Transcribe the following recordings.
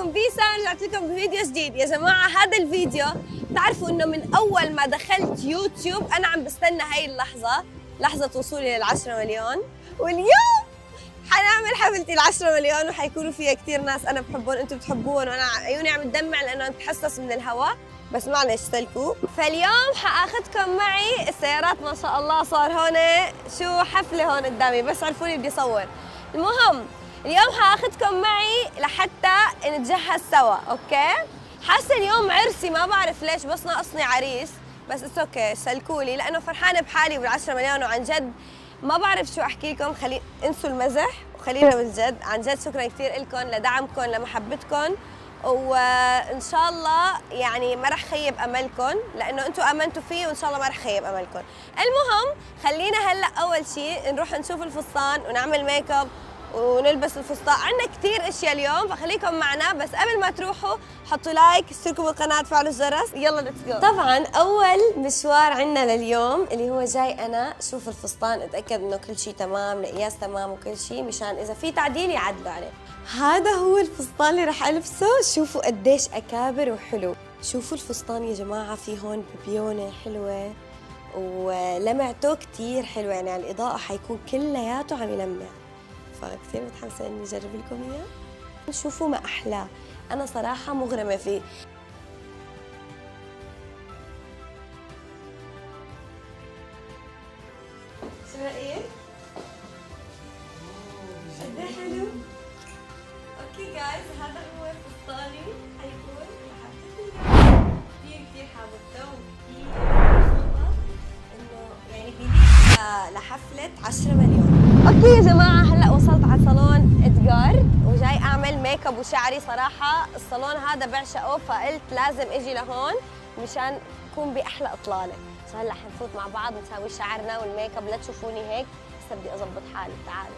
عليكم بيسا، رجعت لكم بفيديو جديد. يا جماعة هذا الفيديو بتعرفوا انه من اول ما دخلت يوتيوب انا عم بستنى هاي اللحظة، لحظة وصولي لل10 مليون. واليوم حنعمل حفلتي ال10 مليون وحيكونوا فيها كثير ناس انا بحبهم، انتم بتحبون، وانا عيوني عم تدمع لانه بتحسس من الهواء، بس معلش سلكوا. فاليوم حاخذكم معي السيارات، ما شاء الله صار هون شو حفلة هون قدامي، بس عرفوني بدي اصور. المهم اليوم حاخذكم معي لحتى نتجهز سوا، اوكي؟ حاسه اليوم عرسي، ما بعرف ليش، بس ناقصني عريس، بس اتس اوكي، سلكولي لانه فرحانه بحالي وبال10 مليون، وعن جد ما بعرف شو احكي لكم. انسوا المزح وخلينا بالجد. عن جد شكرا كثير لكم لدعمكم لمحبتكم، وان شاء الله يعني ما رح خيب املكم لانه انتم امنتوا فيه، وان شاء الله ما رح خيب املكم. المهم خلينا هلا اول شيء نروح نشوف الفستان ونعمل ميك اب ونلبس الفستان. عندنا كثير اشياء اليوم، فخليكم معنا. بس قبل ما تروحوا حطوا لايك، اشتركوا بالقناه، فعلوا الجرس، يلا ليتس جو. طبعا اول مشوار عندنا لليوم اللي هو جاي انا شوف الفستان، اتاكد انه كل شيء تمام، القياس تمام وكل شيء، مشان اذا في تعديل يعدلوا عليه. هذا هو الفستان اللي رح البسه. شوفوا قديش اكابر وحلو. شوفوا الفستان يا جماعه، في هون ببيونه حلوه ولمعته كثير حلوه، يعني على الاضاءه حيكون كلياته عم يلمع، فكثير متحمسه اني اجرب لكم اياه. شوفوا ما احلاه، انا صراحه مغرمه فيه. شو رايك؟ قد ايه حلو؟ اوكي جايز، هذا هو فستاني حيكون لحفلتي اليوم. كثير حاببته، وكثير مبسوطه انه يعني بيليق لحفله 10 مليون. اوكي يا جماعه، هلا وصلت على صالون ادجار وجاي اعمل ميك اب وشعري. صراحه الصالون هذا بعشقه، فقلت لازم اجي لهون مشان اكون باحلى اطلاله. هلا حنفوت مع بعض نسوي شعرنا والميك اب. لا تشوفوني هيك، هسه بدي اظبط حالي. تعالوا.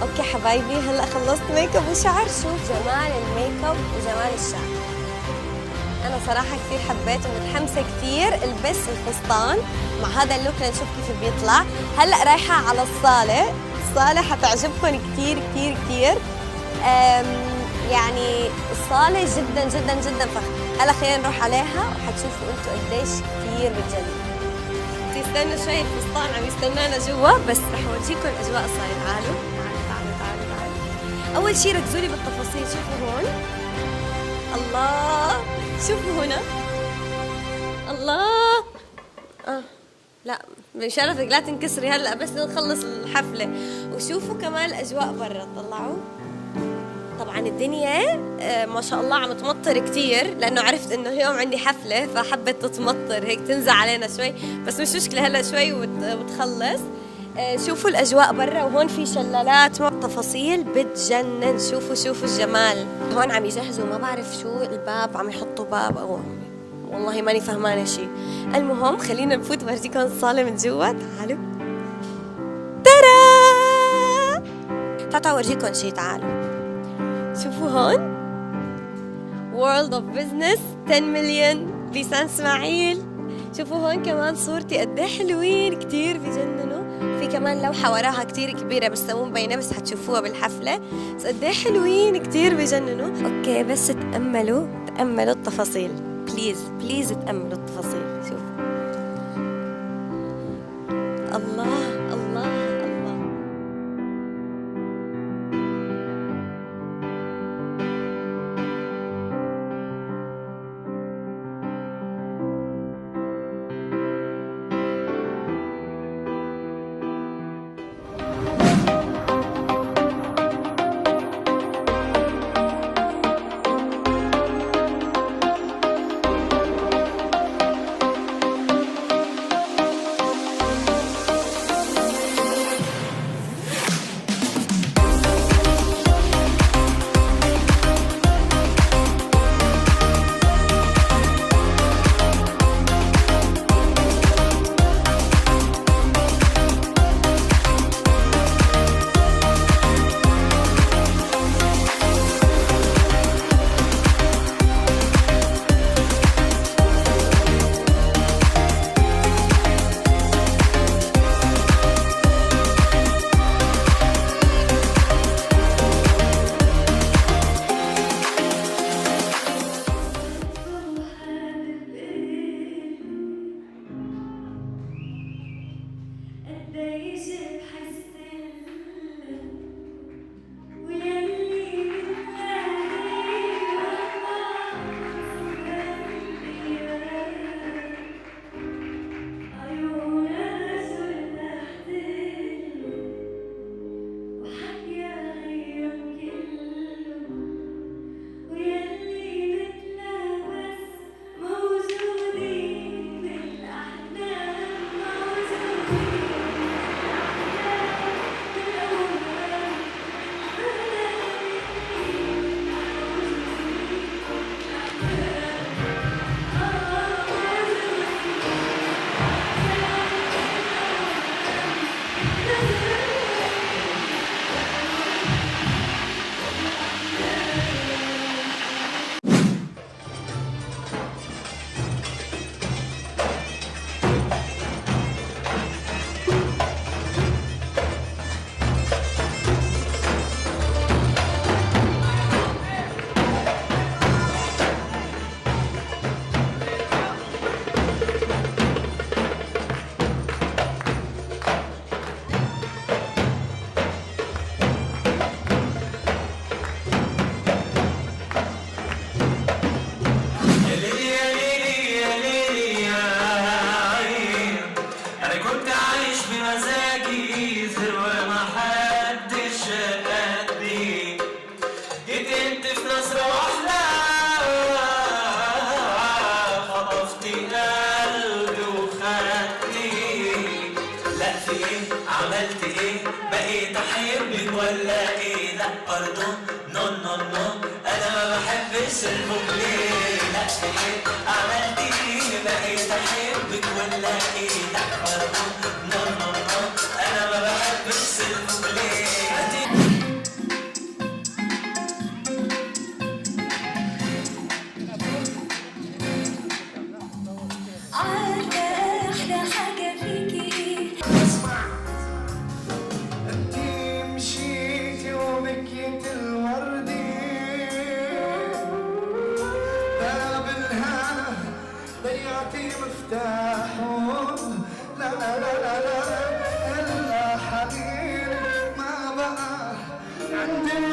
اوكي حبايبي، هلا خلصت ميك اب وشعر. شوف جمال الميك اب وجمال الشعر. انا صراحه كثير حبيت ومتحمسه كثير البس الفستان مع هذا اللوك لنشوف كيف بيطلع. هلا رايحه على الصاله حتعجبكم كثير كثير كثير. يعني الصاله جدا جدا جدا فخمه. هلا خلينا نروح عليها وحتشوفوا انتم قديش كثير بتجنن. تستنوا شوي، الفستان عم يستنانا جوا، بس رح اورجيكم اجواء الصاله. تعالوا. أول شيء ركزوا لي بالتفاصيل. شوفوا هون، الله، شوفوا هنا، الله. لا بشرفك لا تنكسري هلا بس نخلص الحفلة. وشوفوا كمان الأجواء برا، طلعوا. طبعا الدنيا ما شاء الله عم تمطر كثير، لأنه عرفت إنه اليوم عندي حفلة فحبت تتمطر هيك تنزع علينا شوي، بس مش مشكلة، هلا شوي وتخلص. شوفوا الأجواء برا، وهون في شلالات، تفاصيل بتجنن. شوفوا الجمال. هون عم يجهزوا، ما بعرف شو، الباب عم يحطوا باب أو والله ماني فهمانة شيء. المهم خلينا نفوت ورجيكم الصالة من جوا. تعالوا. تعالوا أورجيكم شيء. تعالوا شوفوا هون World of Business 10 مليون بيسان اسماعيل. شوفوا هون كمان صورتي قد ايه حلوين، كثير بجننوا. في كمان لوحة وراها كتير كبيرة بس مو مبينة، بس حتشوفوها بالحفلة. بس قد ايه حلوين، كتير بجننوا. اوكي بس تأملوا تأملوا التفاصيل، بليز بليز تأملوا التفاصيل. شوف الله الله الله. عملت ايه؟ بقيت احبك ولا ايه؟ لا برضه نو نو نو انا ما بحبش الموبليه. لا ايه عملت ايه؟ بقيت احبك ولا ايه؟ لا برضه نو نو نو انا ما بحبش الموبليه. مفتاحهم لا لا لا لا لا إلا حنين ما بقى عندي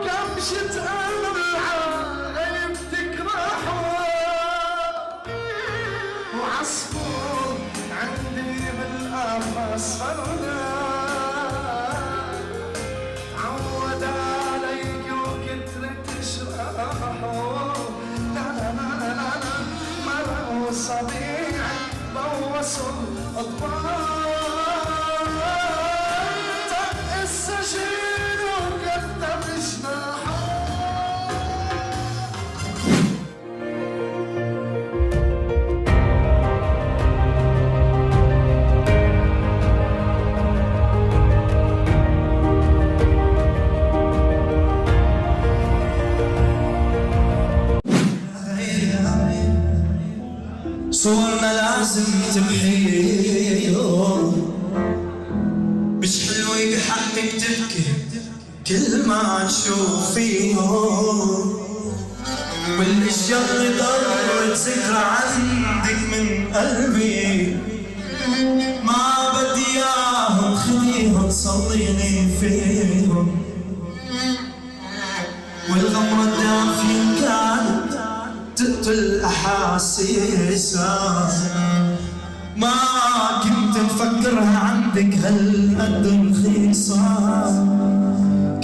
كبشة غيبتك راحوا وعصفور عندي بالقفص فردا عود عليك وكترة شراحه صبيعي بوصوا الأطوار طق السجين وكتب جناحه. صورنا لازم تمحيه، مش حلو بحقك تبكي كل ما تشوفيهم والاشياء اللي ضلت ذكرى عندك من قلبي ما بدي اياهم خليهم صليني فيهم والغمرة الدافية كانت تقتل احاسيس ما كنت مفكرها عندك هالقد رخيصة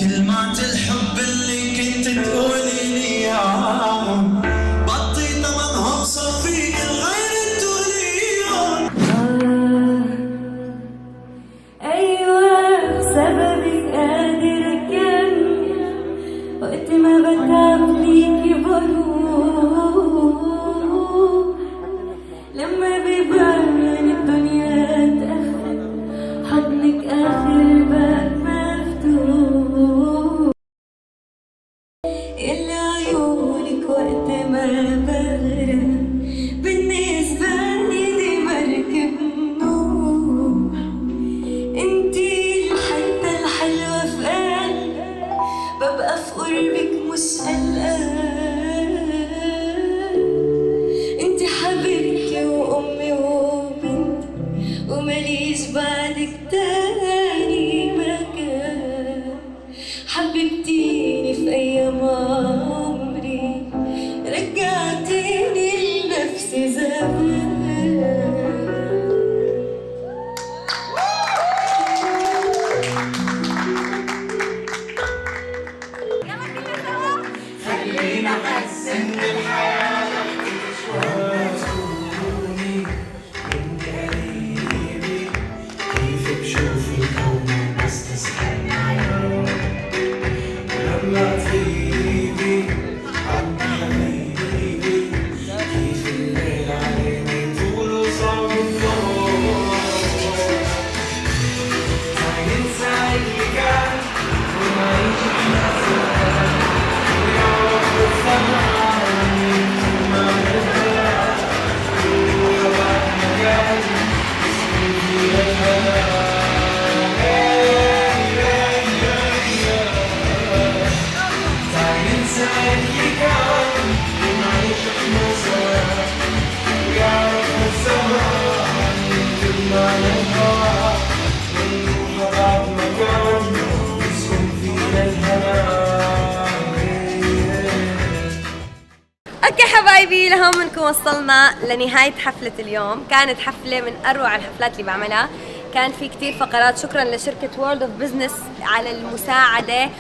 كلمات الحب اللي كنت تقولي لي اياهم بطي ثمنهم صفيك الغير تقوليهم أيوة بسببك قادر أكمل وقت ما بتعب ليكي بروح لما بيبان الدنيا تأخر حضنك آخر باب مفتوح إلا عيونك وقت ما بغرق بالنسبة لي دي مركب نوح انتي الحتة الحلوة في قلبي ببقى في قربك مش قلقان انتي حبيبتي وامي وبنتي ومليش بعدك تاني مكان حببتيني في ايام عمري رجعتيني لنفسي زمان اوكي حبايبي، لهون منكم وصلنا لنهاية حفلة اليوم. كانت حفلة من اروع الحفلات اللي بعملها، كان في كتير فقرات. شكرا لشركة وورلد اوف بزنس على المساعدة،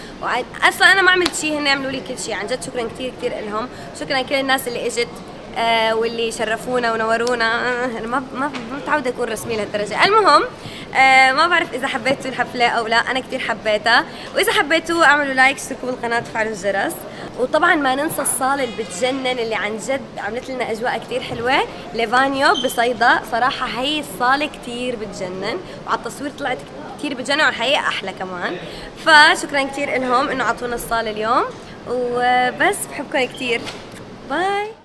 اصلا انا ما عملت شيء، هن عملوا لي كل شيء عن جد. شكرا كتير كتير لهم. شكرا كل الناس اللي اجت واللي شرفونا ونورونا. انا ما متعوده اكون رسميه لهالدرجه. المهم ما بعرف اذا حبيتوا الحفله او لا، انا كتير حبيتها. واذا حبيتوا اعملوا لايك، اشتركوا بالقناه وفعلوا الجرس. وطبعا ما ننسى الصاله اللي بتجنن اللي عن جد عملت لنا اجواء كتير حلوه، ليفانيو بصيدا. صراحه هي الصاله كتير بتجنن، وعلى التصوير طلعت كتير بتجنن، والحقيقه احلى كمان. فشكرا كتير لهم انه عطونا الصاله اليوم، وبس بحبكم كتير. باي.